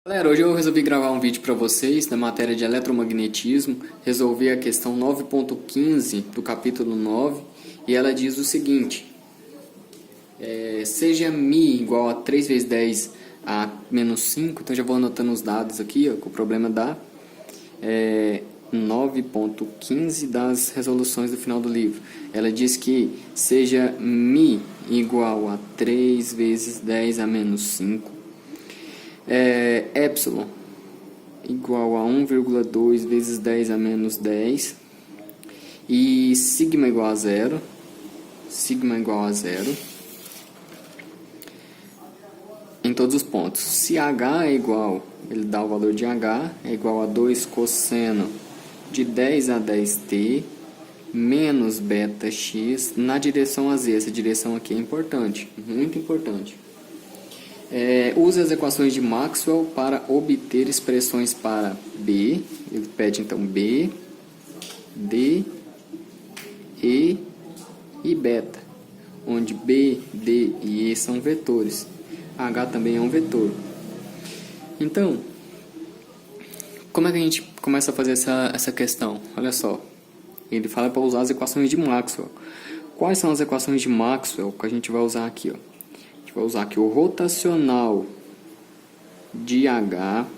Galera, hoje eu resolvi gravar um vídeo para vocês na matéria de eletromagnetismo. Resolvi a questão 9.15 do capítulo 9 e ela diz o seguinte: seja μ igual a 3 vezes 10 a menos 5, então já vou anotando os dados aqui, ó, que o problema dá 9.15 das resoluções do final do livro. Ela diz que seja μ igual a 3 vezes 10 a menos 5, epsilon igual a 1,2 vezes 10 a menos 10 e sigma igual a zero. Sigma igual a zero em todos os pontos. Se H é igual, ele dá o valor de H, é igual a 2 cosseno de 10 a 10t menos beta x na direção a z. Essa direção aqui é importante, muito importante. Use as equações de Maxwell para obter expressões para B. Ele pede então B, D, E e beta, onde B, D e E são vetores. H também é um vetor. Então, como é que a gente começa a fazer essa questão? Olha só, ele fala para usar as equações de Maxwell. Quais são as equações de Maxwell que a gente vai usar aqui? Ó? Vou usar aqui o rotacional de H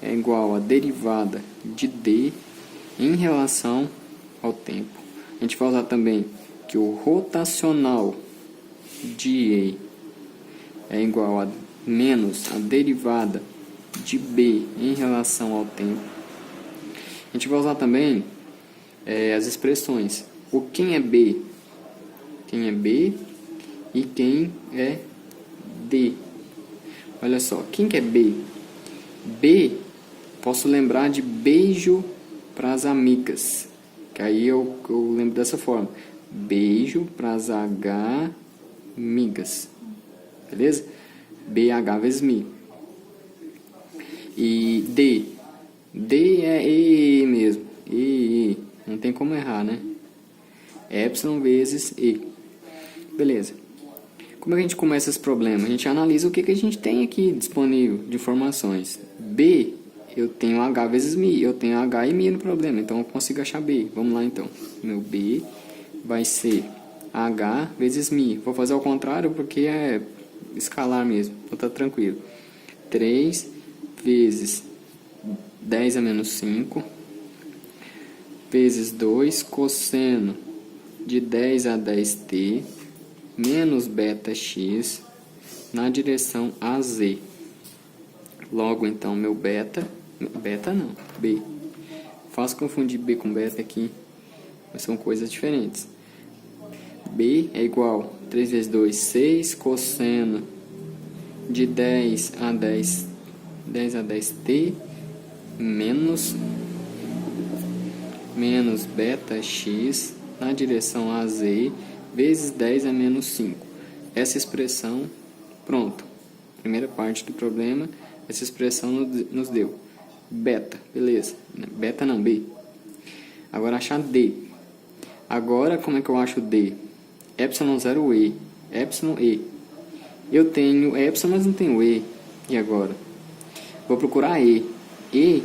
é igual a derivada de D em relação ao tempo. A gente vai usar também que o rotacional de E é igual a menos a derivada de B em relação ao tempo. A gente vai usar também as expressões. Quem é B? Quem é B e quem é D. Olha só, quem que é B? B, posso lembrar de beijo para as amigas, que aí eu lembro dessa forma. Beijo para as amigas. Beleza? BH vezes mi. E D. D é E mesmo. E. Não tem como errar, né? Epsilon vezes E. Beleza. Como é que a gente começa esse problema? A gente analisa o que a gente tem aqui disponível de informações. B, eu tenho H vezes mi. Eu tenho H e mi no problema, então eu consigo achar B. Vamos lá então. Meu B vai ser H vezes mi. Vou fazer ao contrário porque é escalar mesmo. Então tá tranquilo. 3 vezes 10 a menos 5 vezes 2 cosseno de 10 a 10t menos beta x na direção AZ. Logo, então, meu beta não, B. Faço confundir B com beta aqui, mas são coisas diferentes. B é igual a 3 vezes 2, 6 cosseno de 10 a 10t menos beta x na direção AZ vezes 10 a menos 5. Essa expressão, pronto. Primeira parte do problema, essa expressão nos deu. Beta, beleza. Beta não, B. Agora achar D. Agora, como é que eu acho D? Epsilon 0 E. Epsilon E. Eu tenho Epsilon, mas não tenho E. E agora? Vou procurar E. E,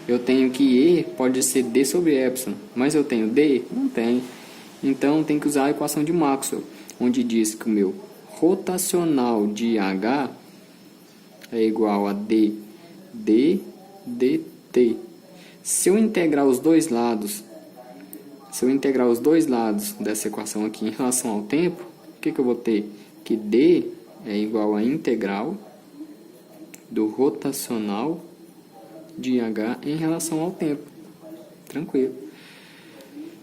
eu tenho que E pode ser D sobre Epsilon. Mas eu tenho D? Não tenho. Então, tem que usar a equação de Maxwell, onde diz que o meu rotacional de H é igual a D, dt. Se eu integrar os dois lados dessa equação aqui em relação ao tempo, o que eu vou ter? Que D é igual a integral do rotacional de H em relação ao tempo. Tranquilo.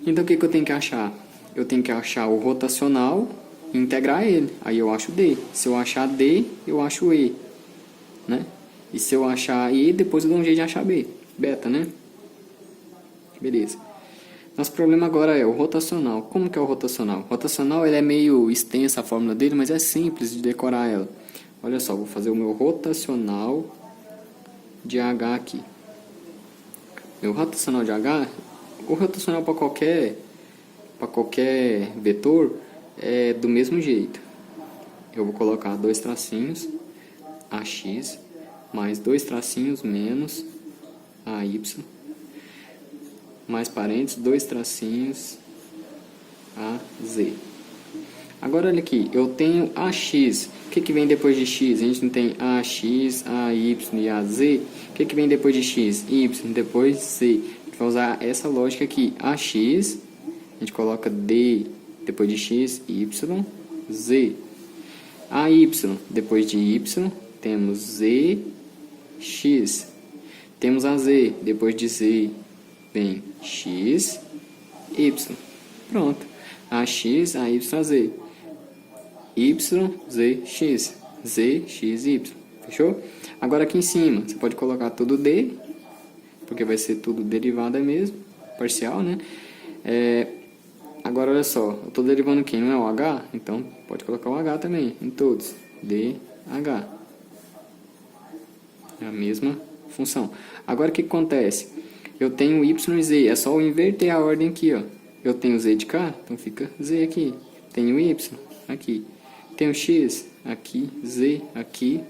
Então, o que eu tenho que achar? Eu tenho que achar o rotacional e integrar ele. Aí eu acho D. Se eu achar D, eu acho E. Né? E se eu achar E, depois eu dou um jeito de achar B. Beta, né? Beleza. Nosso problema agora é o rotacional. Como que é o rotacional? O rotacional ele é meio extensa a fórmula dele, mas é simples de decorar ela. Olha só, vou fazer o meu rotacional de H aqui. Meu rotacional de H, o rotacional para qualquer vetor é do mesmo jeito. Eu vou colocar dois tracinhos, AX mais 2 tracinhos, menos AY, mais parênteses, 2 tracinhos, AZ. Agora, olha aqui, eu tenho AX. O que vem depois de X? A gente não tem AX, AY e AZ. O que vem depois de X? Y, depois Z. A gente vai usar essa lógica aqui. AX, a gente coloca D depois de X, Y, Z. AY, depois de Y, temos Z, X. Temos AZ, depois de Z, vem X, Y. Pronto. AX, AY, AZ. Y, Z, X. Z, X, Y. Fechou? Agora aqui em cima, você pode colocar tudo D, porque vai ser tudo derivada mesmo, parcial, né? Agora olha só, eu estou derivando quem? Não é o H? Então pode colocar o H também, em todos. DH. É a mesma função. Agora o que acontece? Eu tenho Y e Z, é só eu inverter a ordem aqui, ó. Eu tenho Z de cá, então fica Z aqui. Tenho Y aqui. Tenho X aqui, Z aqui,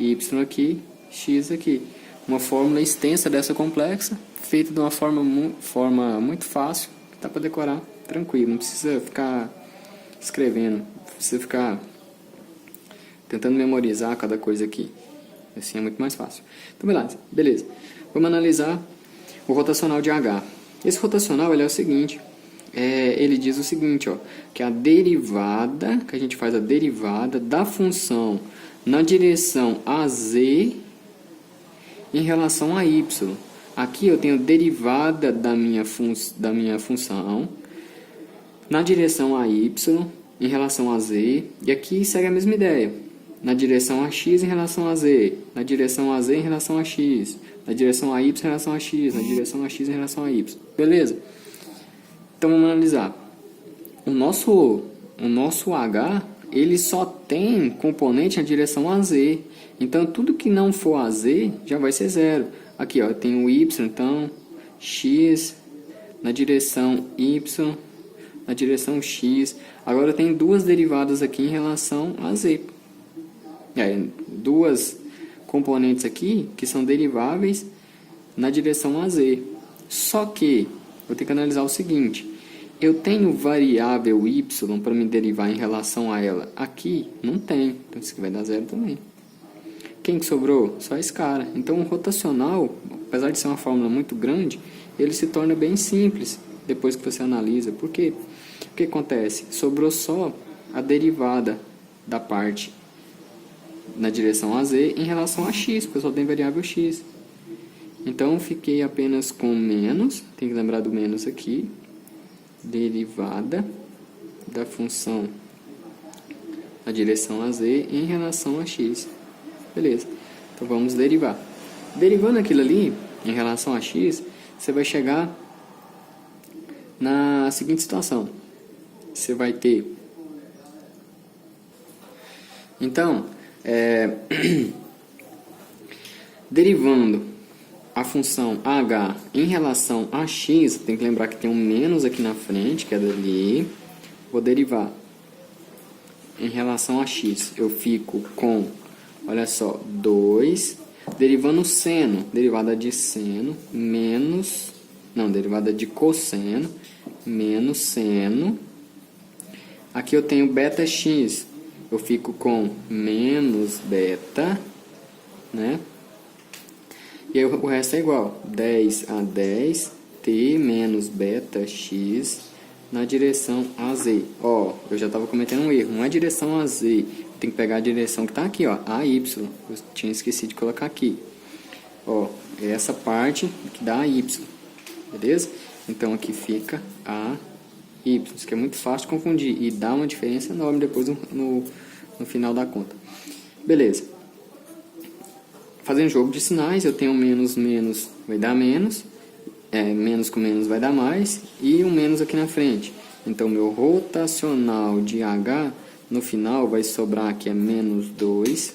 Y aqui, X aqui. Uma fórmula extensa dessa complexa, feita de uma forma muito fácil, que dá para decorar tranquilo. Não precisa ficar escrevendo, não precisa ficar tentando memorizar cada coisa aqui. Assim é muito mais fácil. Então, beleza. Vamos analisar o rotacional de H. Esse rotacional ele é o seguinte, ele diz o seguinte, ó, que a derivada, que a gente faz a derivada da função na direção AZ em relação a Y. Aqui eu tenho derivada da minha função na direção a Y em relação a Z, e aqui segue a mesma ideia, na direção a X em relação a Z, na direção a Z em relação a X, na direção a Y em relação a X, na direção a X em relação a Y. Beleza? Então vamos analisar. O nosso H, ele só tem componente na direção a Z. Então tudo que não for a Z já vai ser zero. Aqui, ó, eu tenho o Y, então X na direção Y, na direção X. Agora eu tenho duas derivadas aqui em relação a Z. Duas componentes aqui que são deriváveis na direção a Z. Só que eu tenho que analisar o seguinte, eu tenho variável y para me derivar em relação a ela. Aqui não tem, então isso aqui vai dar zero também. Quem que sobrou? Só esse cara. Então o rotacional, apesar de ser uma fórmula muito grande, ele se torna bem simples depois que você analisa. Por quê? O que acontece? Sobrou só a derivada da parte na direção a z em relação a x, porque eu só tenho variável x. Então, fiquei apenas com menos, tem que lembrar do menos aqui, derivada da função na direção a z em relação a x. Beleza, então vamos derivar. Derivando aquilo ali, em relação a x, você vai chegar na seguinte situação. Você vai ter... Então, derivando a função h em relação a x, tem que lembrar que tem um menos aqui na frente, que é dali. Vou derivar em relação a x. Eu fico com, olha só, 2, derivando seno, derivada de seno, menos, não, derivada de cosseno, menos seno. Aqui eu tenho beta x, eu fico com menos beta, né? E aí o resto é igual, 10 a 10, t menos beta x na direção a z. Ó, eu já estava cometendo um erro, não é direção a z, tem que pegar a direção que está aqui, ó, a y. Eu tinha esquecido de colocar aqui. Ó, é essa parte que dá a y, beleza? Então aqui fica a y, isso que é muito fácil de confundir e dá uma diferença enorme depois no final da conta. Beleza. Fazendo jogo de sinais, eu tenho menos, menos vai dar menos, menos com menos vai dar mais, e um menos aqui na frente. Então, meu rotacional de H, no final, vai sobrar aqui menos 2,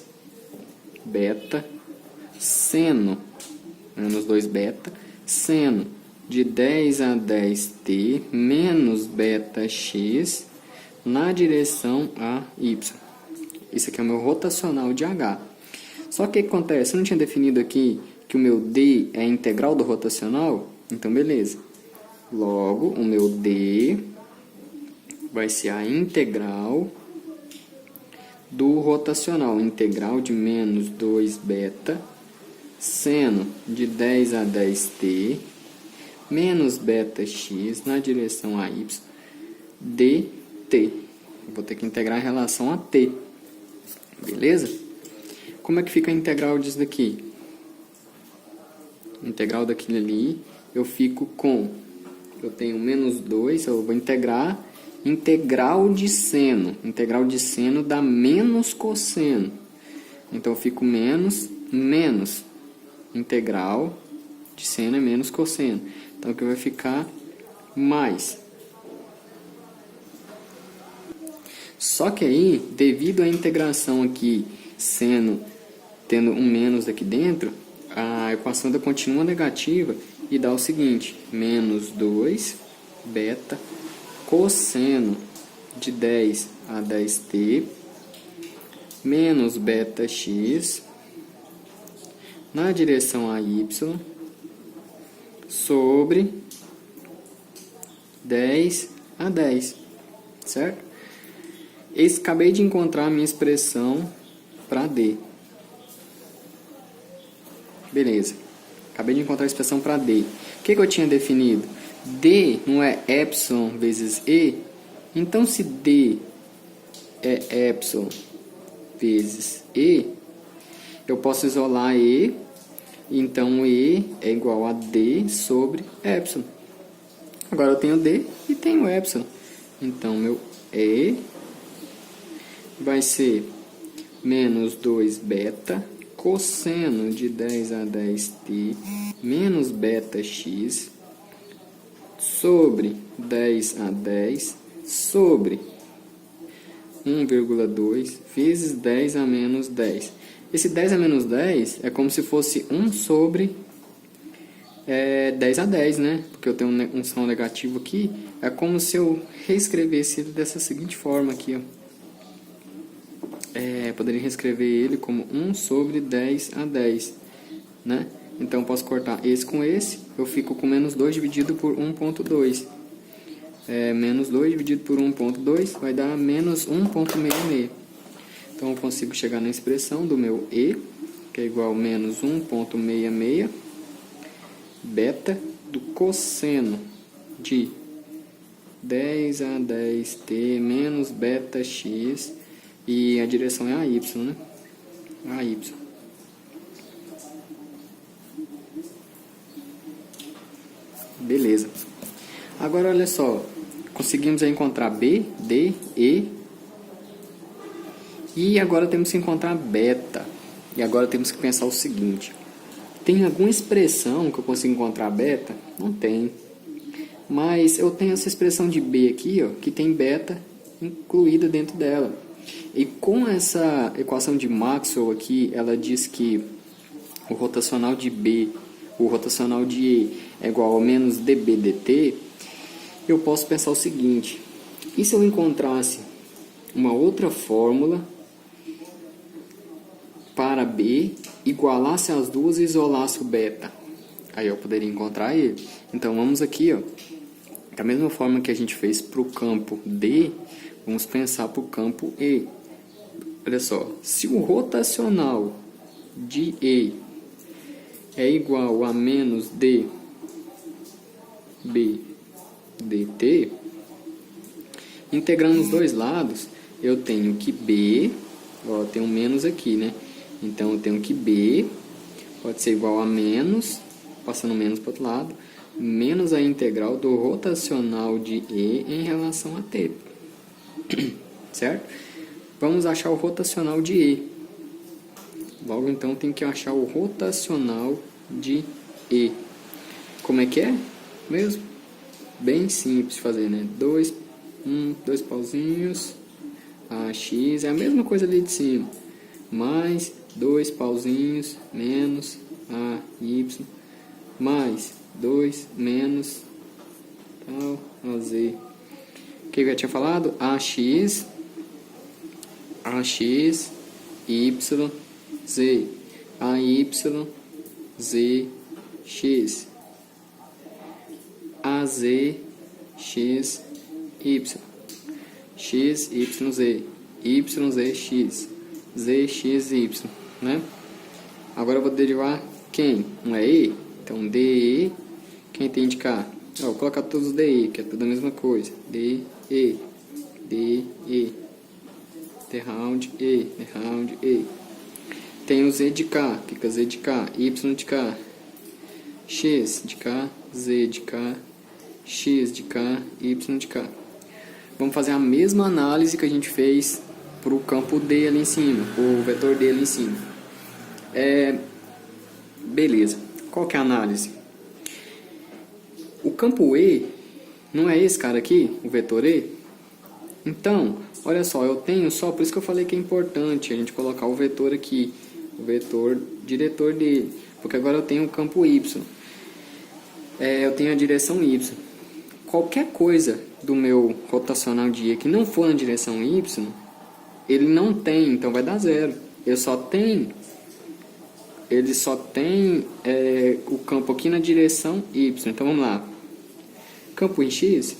beta, seno, menos 2 beta, seno de 10 a 10t, menos beta x, na direção a y. Isso aqui é o meu rotacional de H. Só que o que acontece? Eu não tinha definido aqui que o meu D é a integral do rotacional? Então, beleza. Logo, o meu D vai ser a integral do rotacional. Integral de menos 2 beta, seno de 10 a 10t, menos beta x na direção a y, dt. Eu vou ter que integrar em relação a t. Beleza? Como é que fica a integral disso daqui? Integral daquilo ali, eu fico com... Eu tenho menos 2, eu vou integrar integral de seno. Integral de seno dá menos cosseno. Então, eu fico menos integral de seno é menos cosseno. Então, aqui vai ficar mais. Só que aí, devido à integração aqui, seno tendo um menos aqui dentro, a equação ainda continua negativa e dá o seguinte, menos 2 beta cosseno de 10 a 10t menos beta x na direção a y sobre 10 a 10, certo? Acabei de encontrar a minha expressão para D. Beleza. Acabei de encontrar a expressão para D. O que eu tinha definido? D não é epsilon vezes E? Então, se D é epsilon vezes E, eu posso isolar E. Então, E é igual a D sobre epsilon. Agora, eu tenho D e tenho epsilon. Então, meu E vai ser menos 2 beta cosseno de 10 a 10t menos beta x sobre 10 a 10 sobre 1,2 vezes 10 a menos 10. Esse 10 a menos 10 é como se fosse 1 sobre 10 a 10, né? Porque eu tenho um sinal negativo aqui. É como se eu reescrevesse ele dessa seguinte forma aqui, ó. Poderia reescrever ele como 1 sobre 10 a 10, né? Então, eu posso cortar esse com esse, eu fico com menos 2 dividido por 1,2. Menos 2 dividido por 1,2 vai dar menos 1,66. Então, eu consigo chegar na expressão do meu E, que é igual a menos 1,66 beta do cosseno de 10 a 10t menos beta x, e a direção é a y, né? A y. Beleza. Agora, olha só. Conseguimos encontrar B, D, E. E agora temos que encontrar beta. E agora temos que pensar o seguinte. Tem alguma expressão que eu consigo encontrar beta? Não tem. Mas eu tenho essa expressão de B aqui, ó, que tem beta incluída dentro dela. E com essa equação de Maxwell aqui, ela diz que o rotacional de B, o rotacional de E é igual a menos dB dt. Eu posso pensar o seguinte, e se eu encontrasse uma outra fórmula para B, igualasse as duas e isolasse o beta? Aí eu poderia encontrar ele. Então vamos aqui, ó, da mesma forma que a gente fez para o campo D, vamos pensar para o campo E. Olha só, se o rotacional de E é igual a menos dB dt, integrando os dois lados, eu tenho que B, ó, tem um menos aqui, né? Então, eu tenho que B pode ser igual a menos, passando menos para o outro lado, menos a integral do rotacional de E em relação a T. Certo? Vamos achar o rotacional de E. Logo, então, tem que achar o rotacional de E. Como é que é? Mesmo? Bem simples de fazer, né? Dois pauzinhos. AX é a mesma coisa ali de cima. Mais 2 pauzinhos, menos AY. Mais 2, menos tal, AZ. O que eu já tinha falado? AX, Y, Z. AY, Z, X. AZ, X, Y. X, Y, Z. Y, Z, X. Z, X, Y. Né? Agora eu vou derivar quem? Um é E? Então, DE. Quem tem de cá? Ó, vou colocar todos os DE, que é tudo a mesma coisa. DE. DE. The round E. The round E. Tem o Z de cá. Fica Z de cá. Y de cá. X de cá. Z de cá. X de cá. Y de cá. Vamos fazer a mesma análise que a gente fez para o campo D ali em cima. O vetor D ali em cima. Beleza. Qual que é a análise? O campo E não é esse cara aqui, o vetor E? Então, olha só, eu tenho só, por isso que eu falei que é importante a gente colocar o vetor aqui, o vetor diretor dele, porque agora eu tenho o campo Y. Eu tenho a direção Y. Qualquer coisa do meu rotacional de E que não for na direção Y, ele não tem, então vai dar zero. Ele só tem o campo aqui na direção Y. Então vamos lá. Campo em X?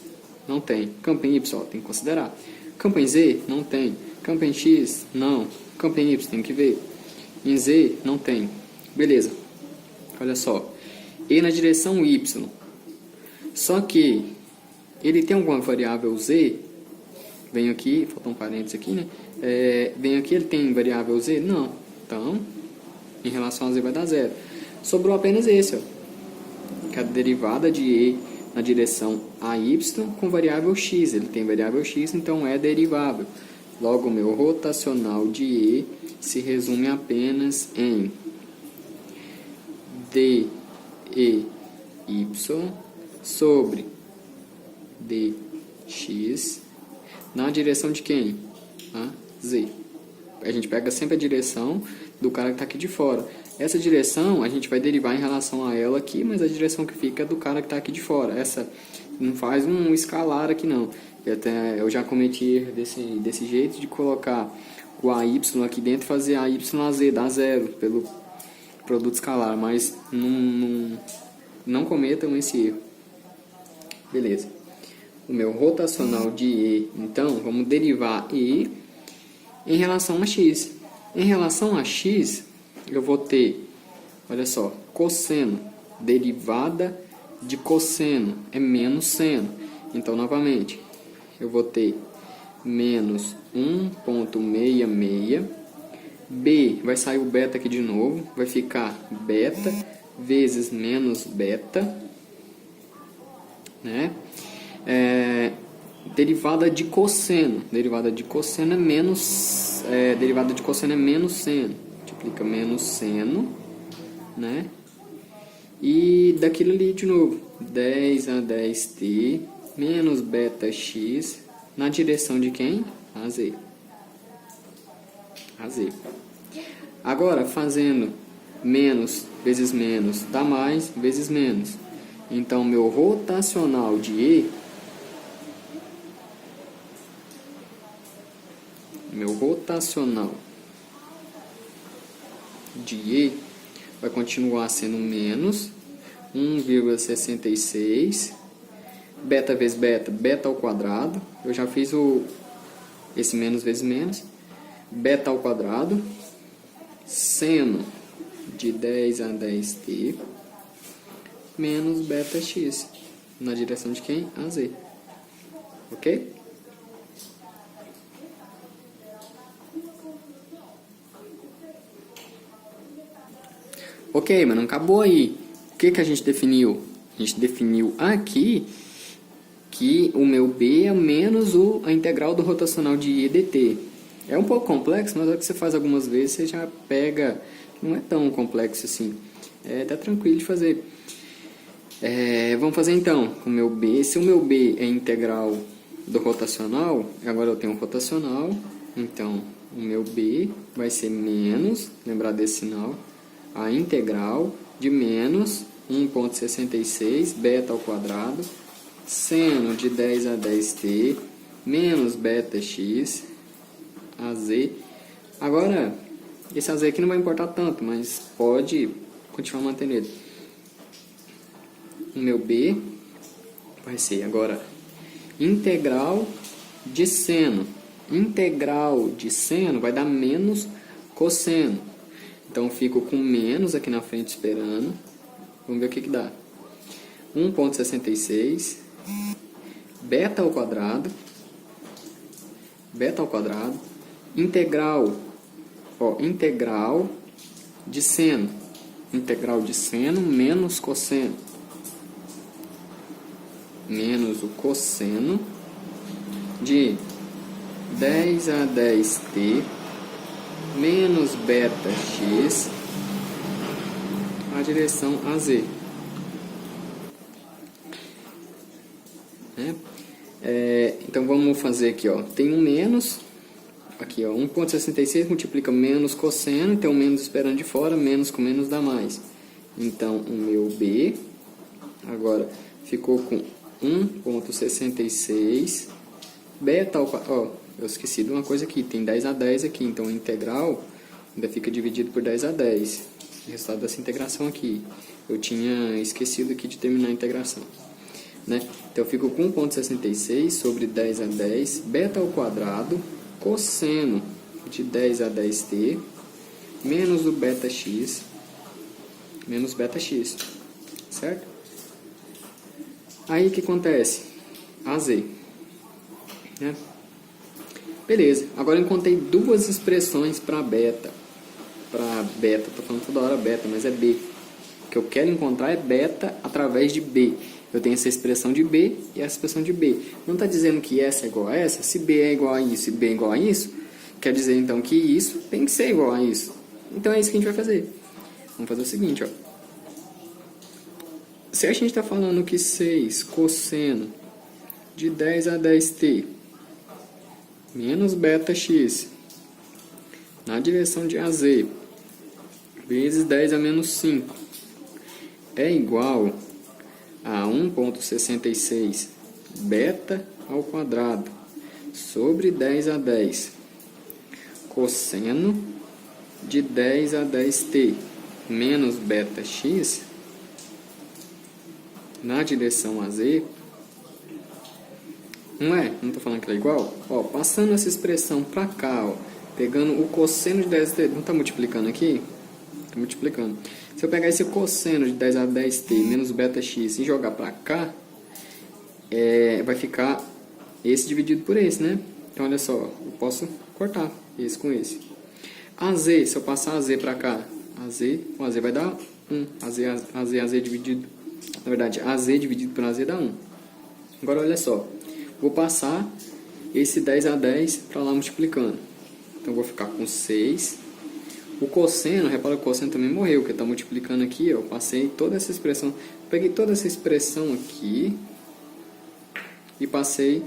Não tem. Campo em Y? Tem que considerar. Campo em Z? Não tem. Campo em X? Não. Campo em Y? Tem que ver. Em Z? Não tem. Beleza. Olha só. E na direção Y. Só que ele tem alguma variável Z? Venho aqui, faltou um parênteses aqui, né? Venho aqui, ele tem variável Z? Não. Então, em relação a Z vai dar zero. Sobrou apenas esse, ó, que é a derivada de E na direção AY com variável X. Ele tem variável X, então é derivável. Logo, o meu rotacional de E se resume apenas em DEY sobre DX na direção de quem? A Z. A gente pega sempre a direção do cara que está aqui de fora. Essa direção a gente vai derivar em relação a ela aqui, mas a direção que fica é do cara que está aqui de fora. Essa não faz um escalar aqui não. Eu já cometi erro desse jeito de colocar o AY aqui dentro e fazer AY a Z, dá zero pelo produto escalar, mas não cometam esse erro. Beleza. O meu rotacional de E, então, vamos derivar E em relação a X. Em relação a X, eu vou ter, olha só, cosseno. Derivada de cosseno é menos seno. Então, novamente, eu vou ter menos 1,66. B, vai sair o beta aqui de novo. Vai ficar beta vezes menos beta. Né? Derivada de cosseno. Derivada de cosseno é menos... derivada de cosseno é menos seno. Multiplica menos seno, né? E daquilo ali de novo. 10 a 10t menos beta x na direção de quem? A Z. A Z. Agora, fazendo menos vezes menos dá mais vezes menos. Então, meu rotacional de E... Meu rotacional de E vai continuar sendo menos 1,66. Beta vezes beta, beta ao quadrado. Eu já fiz esse menos vezes menos. Beta ao quadrado. Seno de 10 a 10t menos beta x. Na direção de quem? A Z. Ok? Ok, mas não acabou aí. O que a gente definiu? A gente definiu aqui que o meu B é menos a integral do rotacional de I dt. É um pouco complexo, mas é que você faz algumas vezes, você já pega. Não é tão complexo assim. É até tranquilo de fazer. Vamos fazer então com o meu B. Se o meu B é integral do rotacional, agora eu tenho um rotacional. Então, o meu B vai ser menos, lembrar desse sinal, a integral de menos 1,66 beta ao quadrado, seno de 10 a 10t, menos beta x, a z. Agora, Esse AZ aqui não vai importar tanto, mas pode continuar mantendo ele. O meu B vai ser agora integral de seno. Integral de seno vai dar menos cosseno. Então, eu fico com menos aqui na frente esperando. Vamos ver o que dá. 1,66 beta ao quadrado. Beta ao quadrado. Integral. Integral de seno. Integral de seno menos cosseno. Menos o cosseno de 10 a 10t menos beta x a direção AZ. Então vamos fazer aqui, ó. Tem um menos, aqui, ó, 1,66 multiplica menos cosseno, tem um menos esperando de fora, menos com menos dá mais. Então o meu B agora ficou com 1,66 beta ao quadrado. Eu esqueci de uma coisa aqui, tem 10 a 10 aqui, então a integral ainda fica dividido por 10 a 10. O resultado dessa integração aqui. Eu tinha esquecido aqui de terminar a integração. Né? Então eu fico com 1,66 sobre 10 a 10 beta ao quadrado cosseno de 10 a 10t menos o beta x menos beta x, certo? Aí o que acontece? AZ, né? Beleza, agora eu encontrei duas expressões para beta. Tô falando toda hora beta, mas é B. O que eu quero encontrar é beta através de B. Eu tenho essa expressão de B e essa expressão de B. Não está dizendo que essa é igual a essa? Se B é igual a isso e B é igual a isso, quer dizer então que isso tem que ser igual a isso. Então é isso que a gente vai fazer. Vamos fazer o seguinte, ó. Se a gente está falando que 6 cosseno de 10 a 10t menos beta x na direção de AZ vezes 10 a menos 5 é igual a 1,66 beta ao quadrado sobre 10 a 10 cosseno de 10 a 10t menos beta x na direção AZ. Não é? Não estou falando que é igual? Ó, passando essa expressão para cá, ó, pegando o cosseno de 10t, não está multiplicando aqui? Está multiplicando. Se eu pegar esse cosseno de 10 a 10t menos beta x e jogar para cá, vai ficar esse dividido por esse, né? Então, olha só, eu posso cortar esse com esse. AZ, se eu passar AZ para cá, o AZ vai dar 1. AZ dividido, na verdade, AZ dividido por AZ dá 1. Agora, olha só, vou passar esse 10 a 10 para lá multiplicando. Então, vou ficar com 6. O cosseno, repara que o cosseno também morreu, porque está multiplicando aqui, ó, eu passei toda essa expressão, peguei toda essa expressão aqui e passei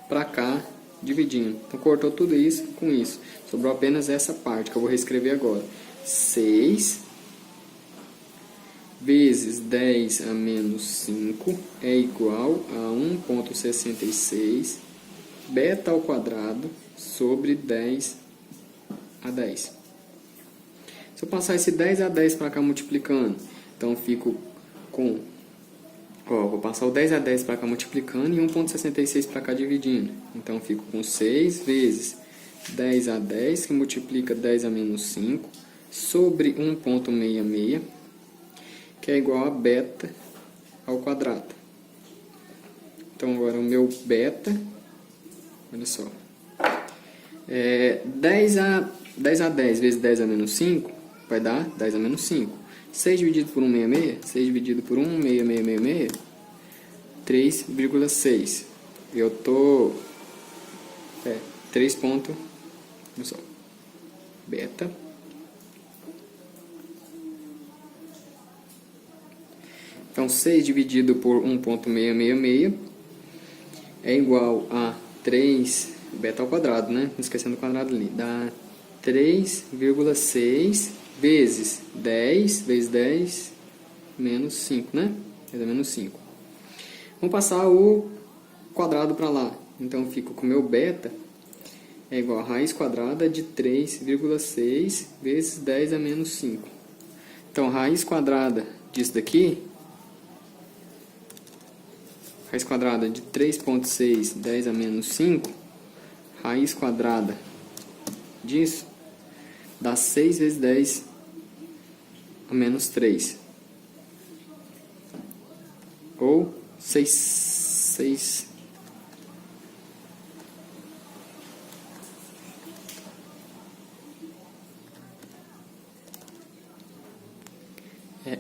para cá, dividindo. Então, cortou tudo isso com isso. Sobrou apenas essa parte, que eu vou reescrever agora. 6 vezes 10 a menos 5 é igual a 1,66 beta ao quadrado sobre 10 a 10. Se eu passar esse 10 a 10 para cá multiplicando, então eu fico com... vou passar o 10 a 10 para cá multiplicando e 1,66 para cá dividindo. Então eu fico com 6 vezes 10 a 10, que multiplica 10 a menos 5, sobre 1,66, que é igual a beta ao quadrado. Então agora o meu beta, olha só, 10 a 10 vezes 10 a menos 5 vai dar 10 a menos 5. 6 dividido por 1,66, 6 dividido por 1,6666, 3,6. Eu tô 3 ponto, olha só, beta. Então 6 dividido por 1,666 é igual a 3 beta ao quadrado, né? Não esquecendo o quadrado ali. Dá 3,6 vezes 10 vezes 10 menos 5, né? Vai dar menos 5. Vamos passar o quadrado para lá. Então, eu fico com o meu beta é igual a raiz quadrada de 3,6 vezes 10 a menos 5. Então, raiz quadrada disso daqui, raiz quadrada de 3,6, 10 a menos 5, raiz quadrada disso dá 6 vezes 10 a menos 3. Ou 6.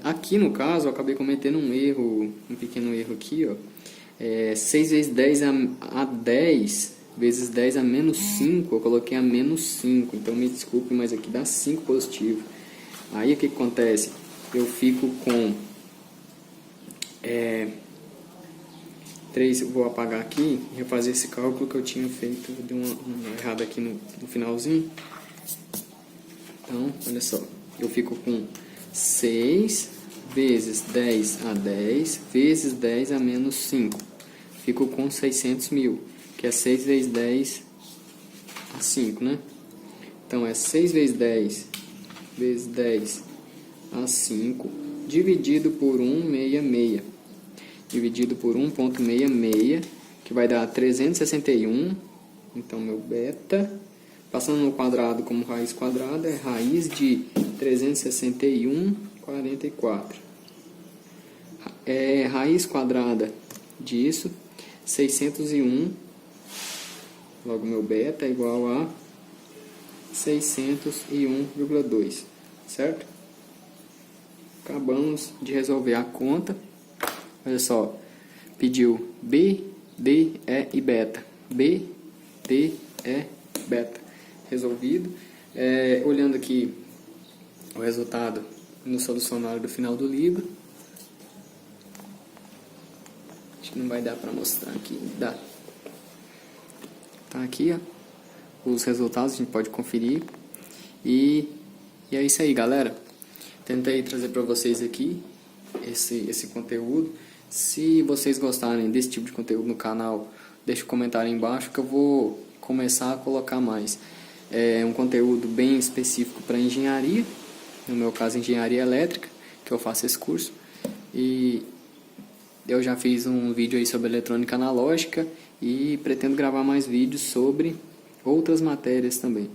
Aqui no caso eu acabei cometendo um erro, um pequeno erro aqui, ó. 6 vezes 10 a 10 vezes 10 a menos 5, eu coloquei a menos 5, então me desculpe, mas aqui dá 5 positivo. Aí o que acontece? Eu fico com 3, eu vou apagar aqui e refazer esse cálculo que eu tinha feito, deu uma errada aqui no finalzinho. Então, olha só, eu fico com 6 vezes 10 a 10 vezes 10 a menos 5. Fico com 600 mil, que é 6 vezes 10 a 5, né? Então, é 6 vezes 10 vezes 10 a 5, dividido por 1,66. Dividido por 1,66, que vai dar 361. Então, meu beta, passando no quadrado como raiz quadrada, é raiz de 361,44. Raiz quadrada disso, 601. Logo, meu beta é igual a 601,2, certo? Acabamos de resolver a conta. Olha só, pediu B, D, E e beta. B, D, E, beta. Resolvido. Olhando aqui o resultado no solucionário do final do livro. Acho que não vai dar para mostrar aqui. Dá. Tá aqui, ó, os resultados, a gente pode conferir. E é isso aí, galera. Tentei trazer para vocês aqui esse conteúdo. Se vocês gostarem desse tipo de conteúdo no canal, deixe um comentário aí embaixo que eu vou começar a colocar mais. É um conteúdo bem específico para engenharia, no meu caso engenharia elétrica, que eu faço esse curso. E eu já fiz um vídeo aí sobre eletrônica analógica e pretendo gravar mais vídeos sobre outras matérias também.